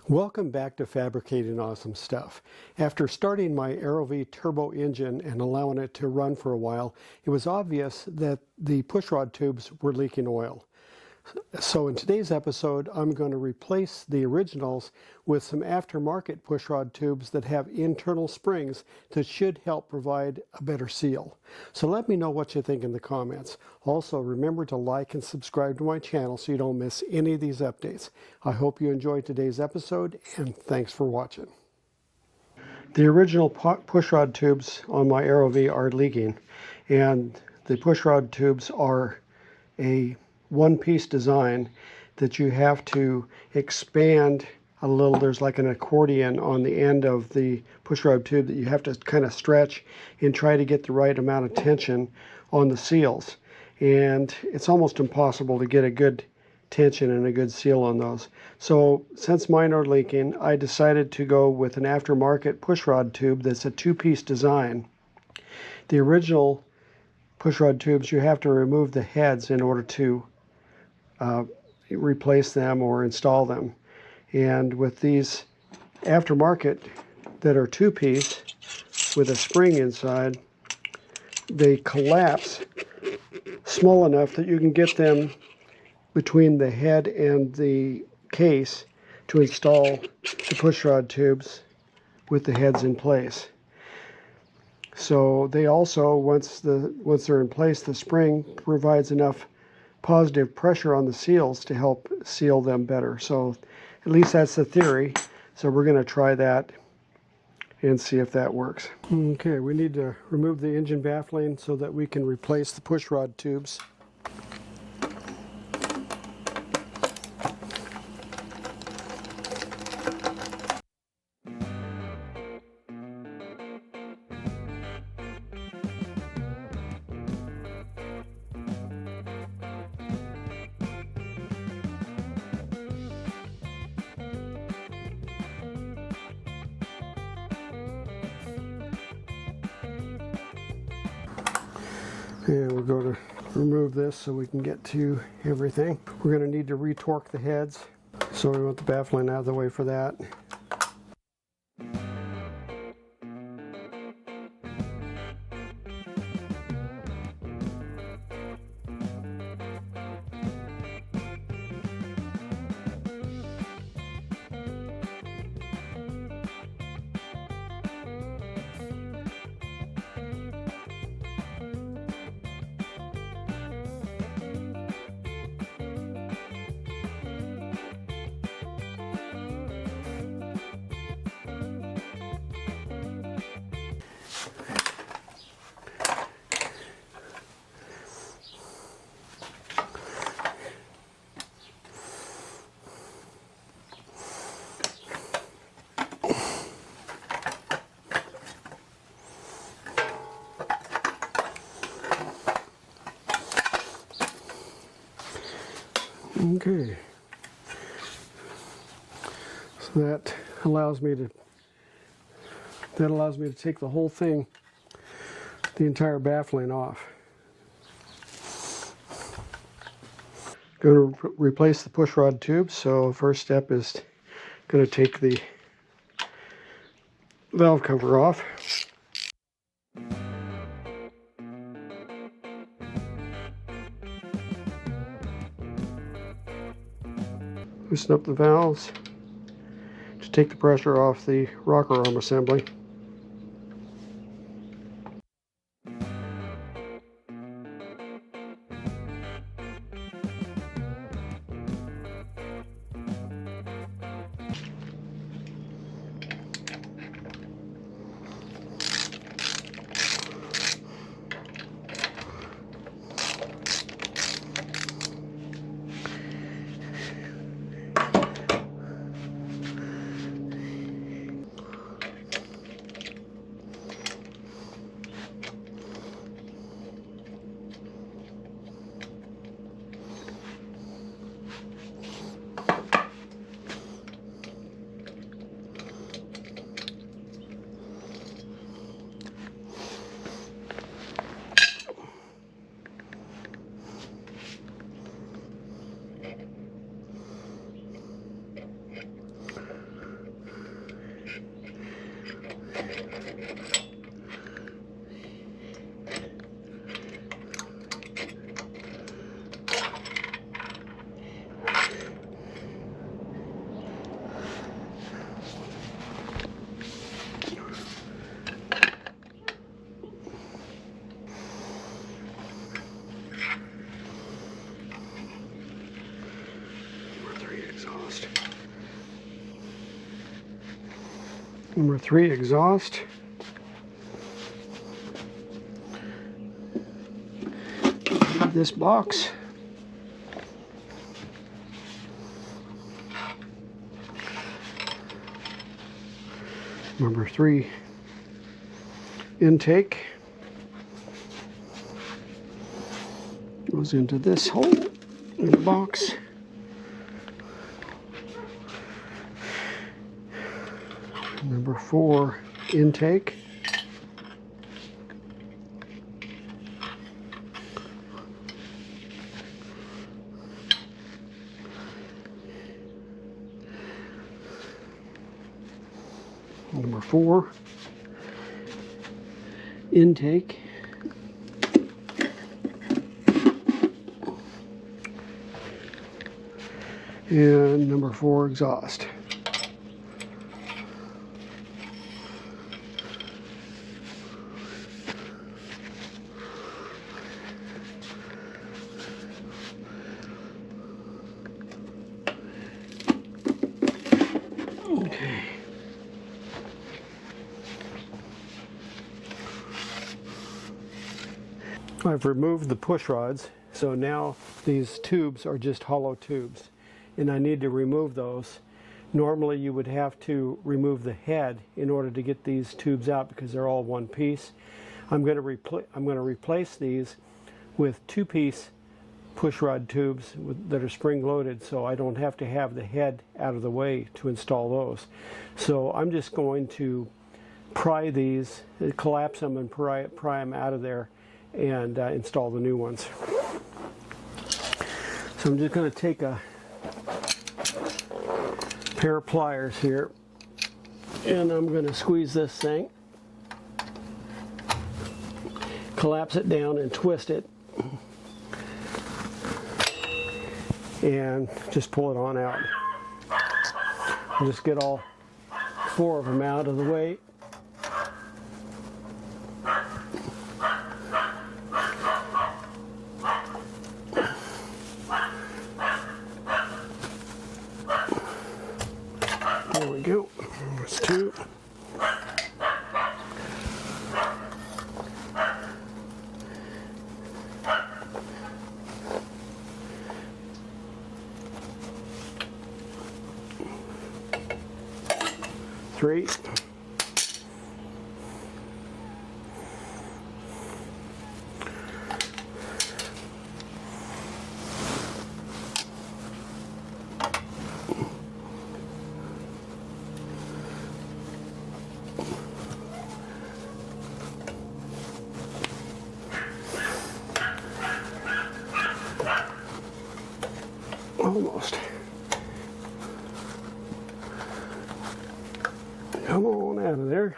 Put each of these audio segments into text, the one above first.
Welcome back to Fabricating Awesome Stuff. After starting my AeroVee turbo engine and allowing it to run for a while, it was obvious that the pushrod tubes were leaking oil. So in today's episode, I'm going to replace the originals with some aftermarket pushrod tubes that have internal springs that should help provide a better seal. So let me know what you think in the comments. Also, remember to like and subscribe to my channel so you don't miss any of these updates. I hope you enjoyed today's episode, and thanks for watching. The original pushrod tubes on my AeroVee are leaking, and the pushrod tubes are a one-piece design that you have to expand a little. There's like an accordion on the end of the pushrod tube that you have to kind of stretch and try to get the right amount of tension on the seals, and it's almost impossible to get a good tension and a good seal on those. So since mine are leaking, I decided to go with an aftermarket pushrod tube that's a two-piece design. The original pushrod tubes, you have to remove the heads in order to replace them or install them. And with these aftermarket that are two-piece with a spring inside, they collapse small enough that you can get them between the head and the case to install the pushrod tubes with the heads in place. So they also, once they're in place, the spring provides enough positive pressure on the seals to help seal them better. So at least that's the theory. So we're going to try that and see if that works. Okay, we need to remove the engine baffling so that we can replace the pushrod tubes. And we'll go to remove this so we can get to everything. We're going to need to retorque the heads, so we want the baffling out of the way for that. Okay, so that allows me to take the whole thing, the entire baffling off. Going to replace the pushrod tubes. So first step is going to take the valve cover off. Loosen up the valves to take the pressure off the rocker arm assembly. Number 3 exhaust. This box. Number 3 intake. Goes into this hole in the box. Number 4 intake. Number 4 intake. And number 4 exhaust. Okay. I've removed the push rods, so now these tubes are just hollow tubes, and I need to remove those. Normally you would have to remove the head in order to get these tubes out because they're all one piece. I'm going to replace these with 2-piece pushrod tubes that are spring-loaded, so I don't have to have the head out of the way to install those. So I'm just going to pry these, collapse them and pry them out of there and install the new ones. So I'm just going to take a pair of pliers here and I'm going to squeeze this thing, collapse it down and twist it, and just pull it on out. Just get all 4 of them out of the way. There we go. There's 2. Three. Almost. Come on out of there.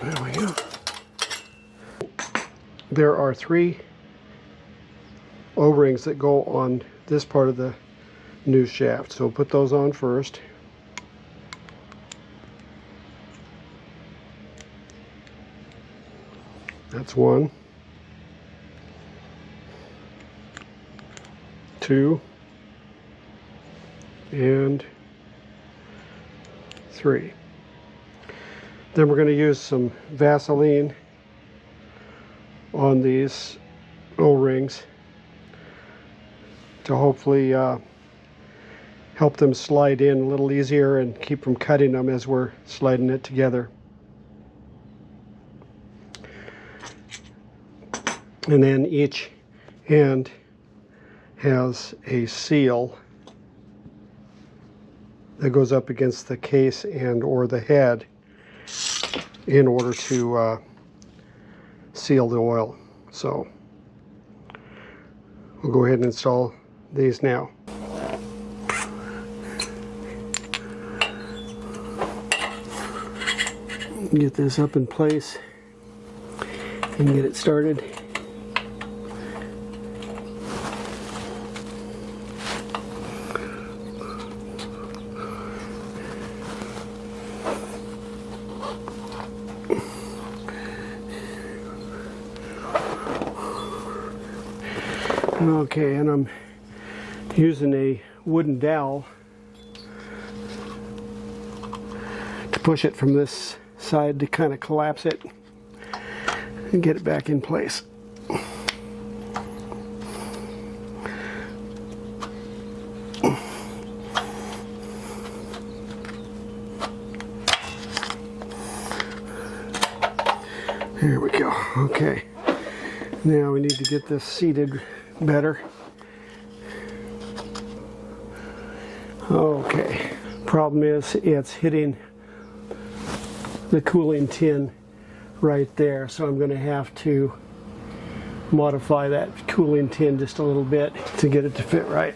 There we go. There are 3 O-rings that go on this part of the new shaft, so we'll put those on first. That's 1, 2, and 3. Then we're going to use some Vaseline on these O-rings to hopefully help them slide in a little easier and keep from cutting them as we're sliding it together. And then each end has a seal that goes up against the case and or the head in order to seal the oil. So we'll go ahead and install these now. Get this up in place and get it started. Okay, and I'm using a wooden dowel to push it from this side to kind of collapse it and get it back in place. There we go. Okay, now we need to get this seated better. Okay, problem is it's hitting the cooling tin right there, so I'm going to have to modify that cooling tin just a little bit to get it to fit right.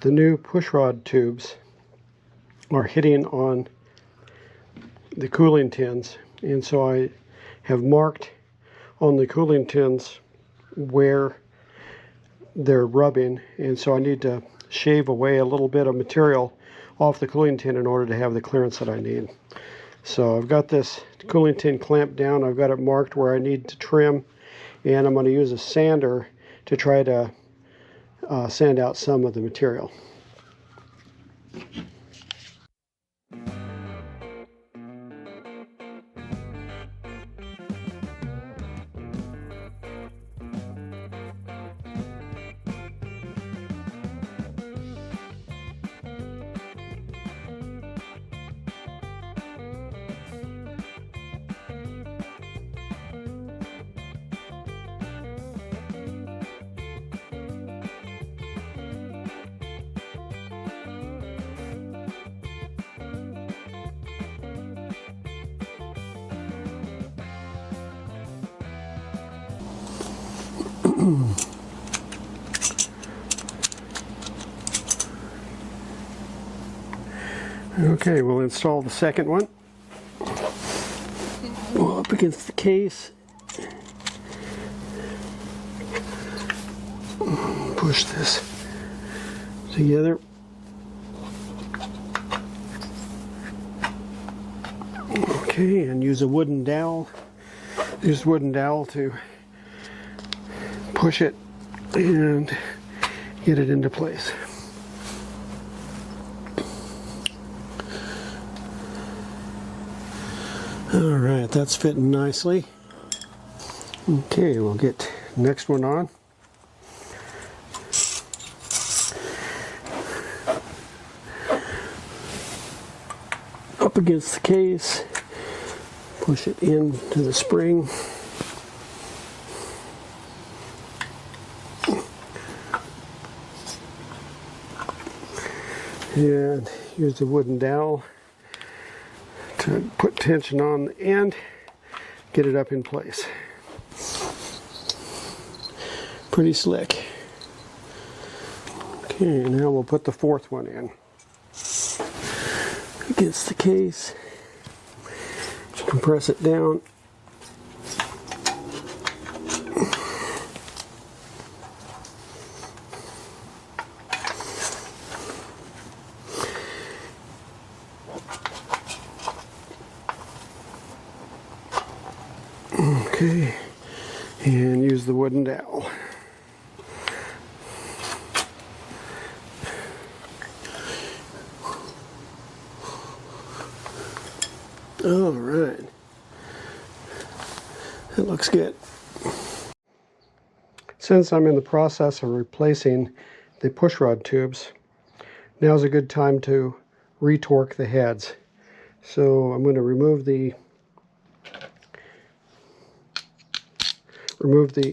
The new pushrod tubes are hitting on the cooling tins, and so I have marked on the cooling tins where they're rubbing, and so I need to shave away a little bit of material off the cooling tin in order to have the clearance that I need. So I've got this cooling tin clamped down. I've got it marked where I need to trim, and I'm going to use a sander to try to sand out some of the material. Okay, we'll install the second one. Go up against the case. Push this together. Okay, and use a wooden dowel. Use wooden dowel to push it and get it into place. All right, that's fitting nicely. Okay, we'll get next one on. Up against the case, push it into the spring. And use the wooden dowel to put tension on the end, get it up in place. Pretty slick. Okay, now we'll put the fourth one in. Against the case, compress it down. Okay, and use the wooden dowel. All right, that looks good. Since I'm in the process of replacing the pushrod tubes, now's a good time to retorque the heads. So I'm going to remove the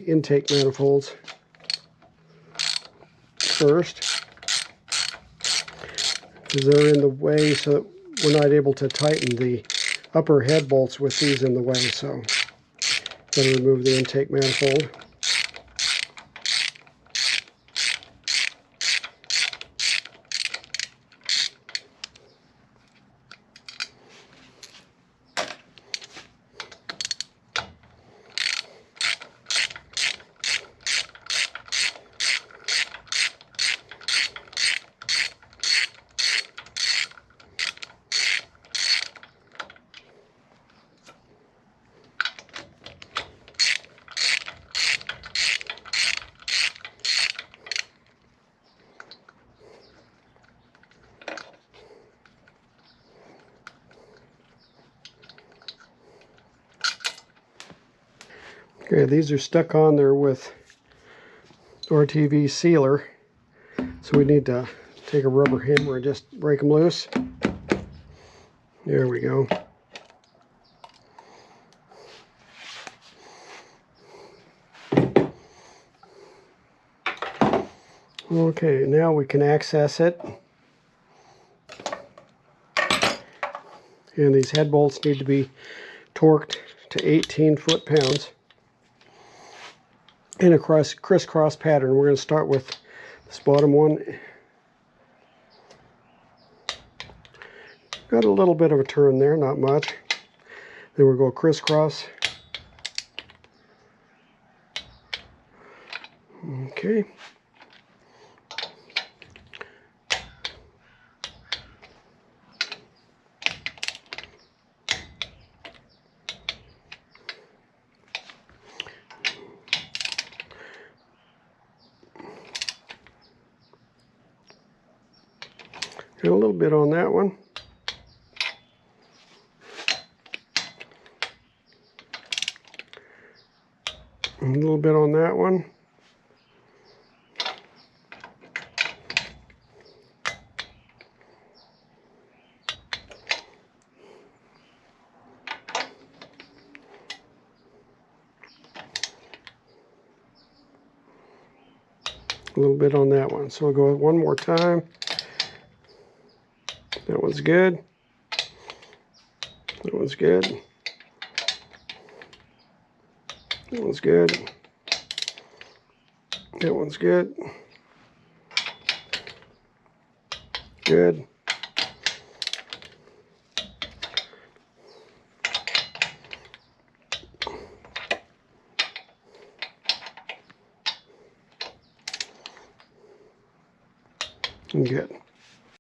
intake manifolds first. because they're in the way, so that we're not able to tighten the upper head bolts with these in the way. So gotta remove the intake manifold. Okay, these are stuck on there with RTV sealer, so we need to take a rubber hammer and just break them loose. There we go. Okay, now we can access it. And these head bolts need to be torqued to 18 foot-pounds in a crisscross pattern. We're going to start with this bottom one. Got a little bit of a turn there, not much. Then we'll go crisscross. Okay. Got a little bit on that one. A little bit on that one. A little bit on that one. So we'll go one more time. That one's good. That one's good. That one's good. That one's good. Good. Good.